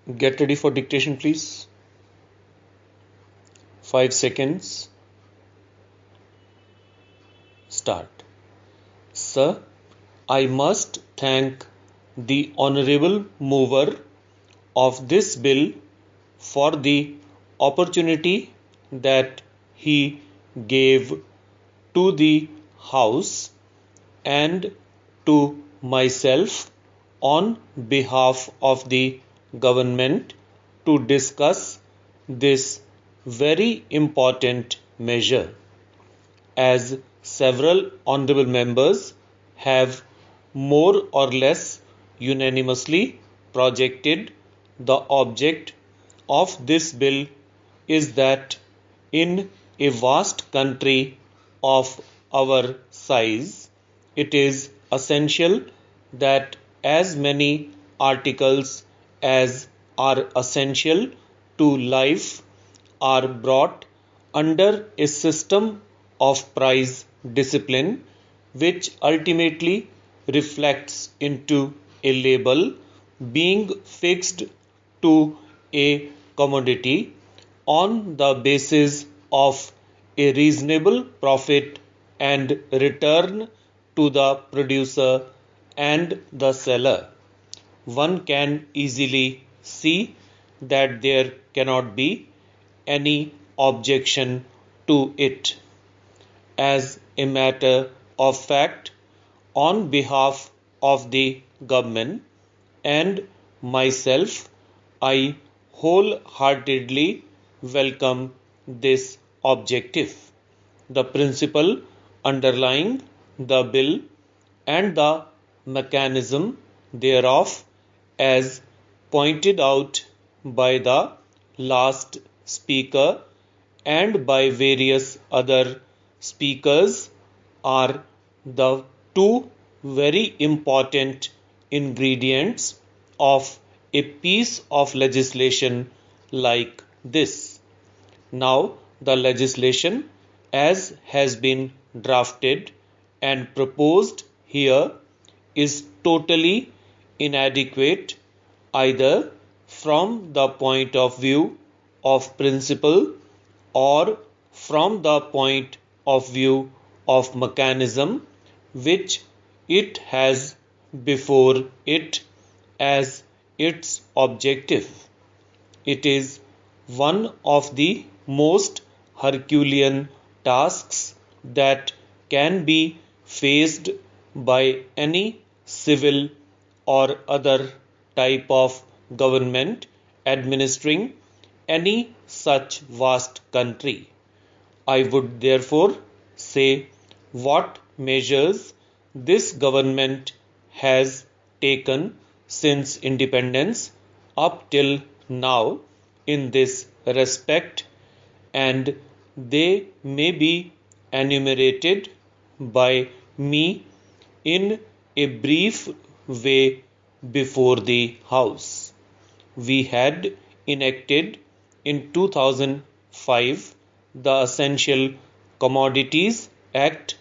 Get ready for dictation, please. 5 seconds. Start. Sir, I must thank the honorable mover of this bill for the opportunity that he gave to the House and to myself on behalf of the government to discuss this very important measure. As several honorable members have more or less unanimously projected, the object of this bill is that in a vast country of our size, it is essential that as many articles as are essential to life are brought under a system of price discipline, which ultimately reflects into a label being fixed to a commodity on the basis of a reasonable profit and return to the producer and the seller. One can easily see that there cannot be any objection to it. As a matter of fact, on behalf of the government and myself, I wholeheartedly welcome this objective. The principle underlying the bill and the mechanism thereof, as pointed out by the last speaker and by various other speakers, are the two very important ingredients of a piece of legislation like this. Now, the legislation, as has been drafted and proposed here, is totally inadequate either from the point of view of principle or from the point of view of mechanism which it has before it as its objective. It is one of the most Herculean tasks that can be faced by any civil or other type of government administering any such vast country. I would therefore say what measures this government has taken since independence up till now in this respect, and they may be enumerated by me in a brief way before the House. We had enacted in 2005 the Essential Commodities Act,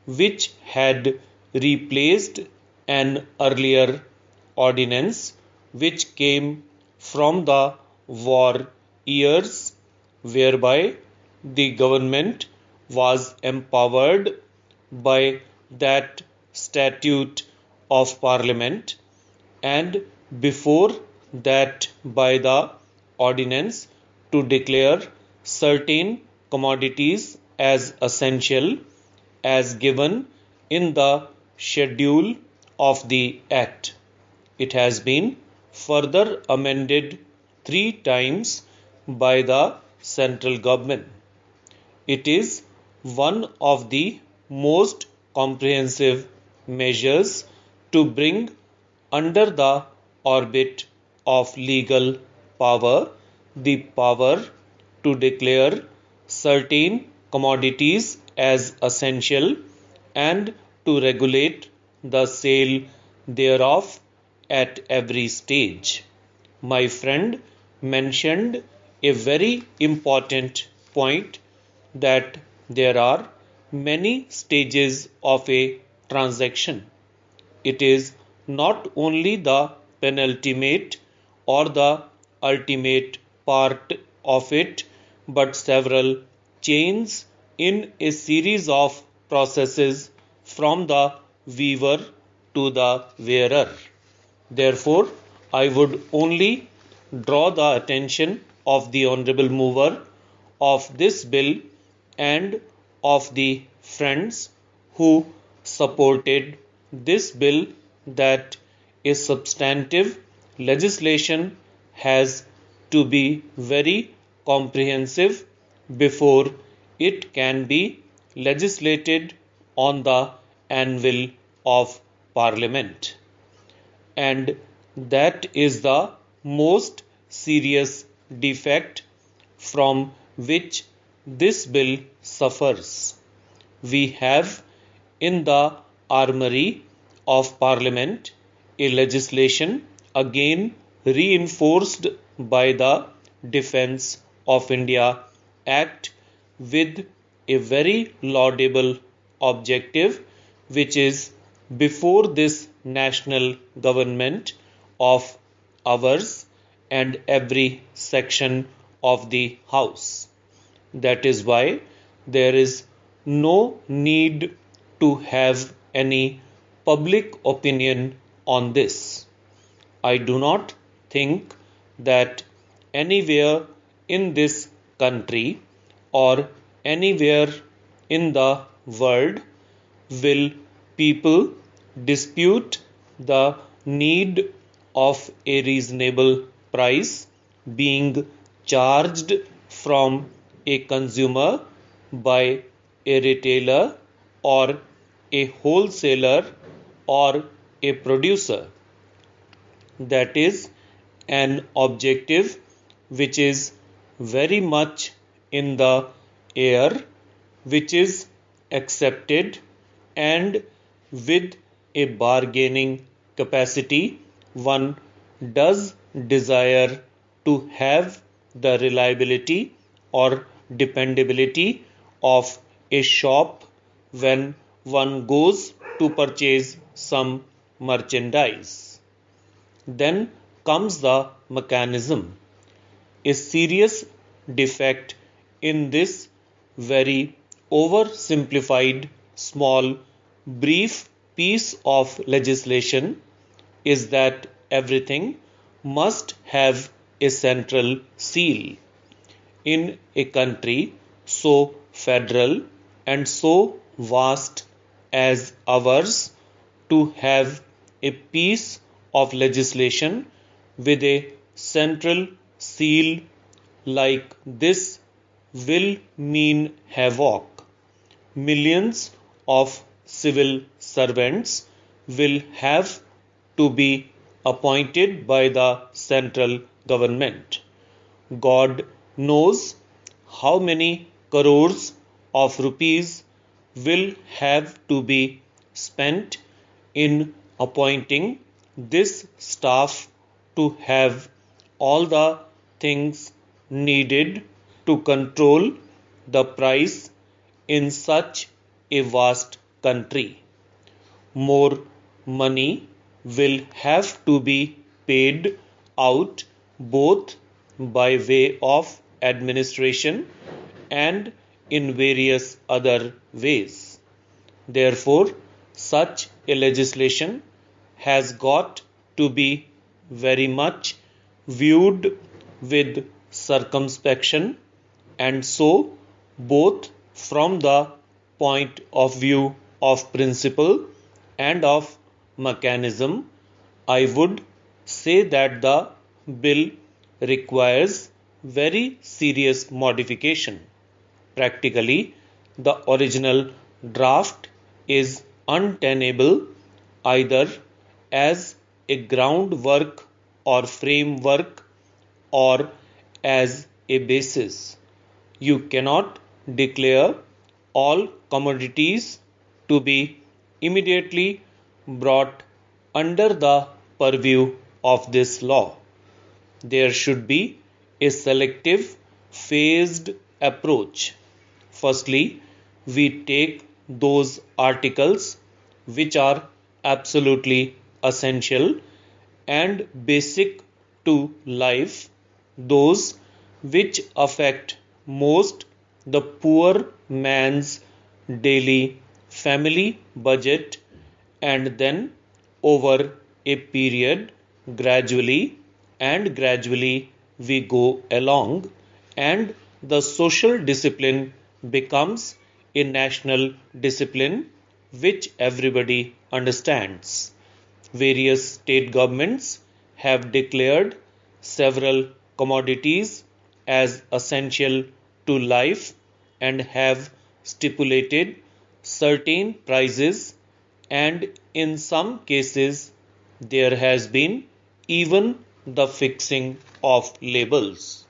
which had replaced an earlier ordinance which came from the war years, whereby the government was empowered by that statute of parliament, and before that by the ordinance, to declare certain commodities as essential as given in the schedule of the Act. It has been further amended 3 times by the central government. It is one of the most comprehensive measures to bring under the orbit of legal power the power to declare certain commodities as essential and to regulate the sale thereof at every stage. My friend mentioned a very important point, that there are many stages of a transaction. It is not only the penultimate or the ultimate part of it, but several chains in a series of processes from the weaver to the wearer. Therefore, I would only draw the attention of the honorable mover of this bill and of the friends who supported this bill that a substantive legislation has to be very comprehensive before it can be legislated on the anvil of Parliament. And that is the most serious defect from which this bill suffers. We have in the armory of Parliament a legislation again reinforced by the Defence of India Act with a very laudable objective, which is before this national government of ours and every section of the House. That is why there is no need to have any public opinion on this. I do not think that anywhere in this country or anywhere in the world will people dispute the need of a reasonable price being charged from a consumer by a retailer or a wholesaler or a producer. That is an objective which is very much in the air, which is accepted, and with a bargaining capacity, one does desire to have the reliability or dependability of a shop when one goes to purchase some merchandise. Then comes the mechanism. A serious defect in this very oversimplified, small, brief piece of legislation is that everything must have a central seal. In a country so federal and so vast as ours, to have a piece of legislation with a central seal like this will mean havoc. Millions of civil servants will have to be appointed by the central government. God knows how many crores of rupees will have to be spent in appointing this staff to have all the things needed to control the price in such a vast country. More money will have to be paid out both by way of administration and in various other ways. Therefore, such a legislation has got to be very much viewed with circumspection, and so both from the point of view of principle and of mechanism, I would say that the bill requires very serious modification. Practically, the original draft is untenable either as a groundwork or framework or as a basis. You cannot declare all commodities to be immediately brought under the purview of this law. There should be a selective, phased approach. Firstly, we take those articles which are absolutely essential and basic to life, those which affect most the poor man's daily family budget, and then over a period gradually we go along, and the social discipline becomes a national discipline which everybody understands. Various state governments have declared several commodities as essential to life and have stipulated certain prices, and in some cases there has been even the fixing of labels.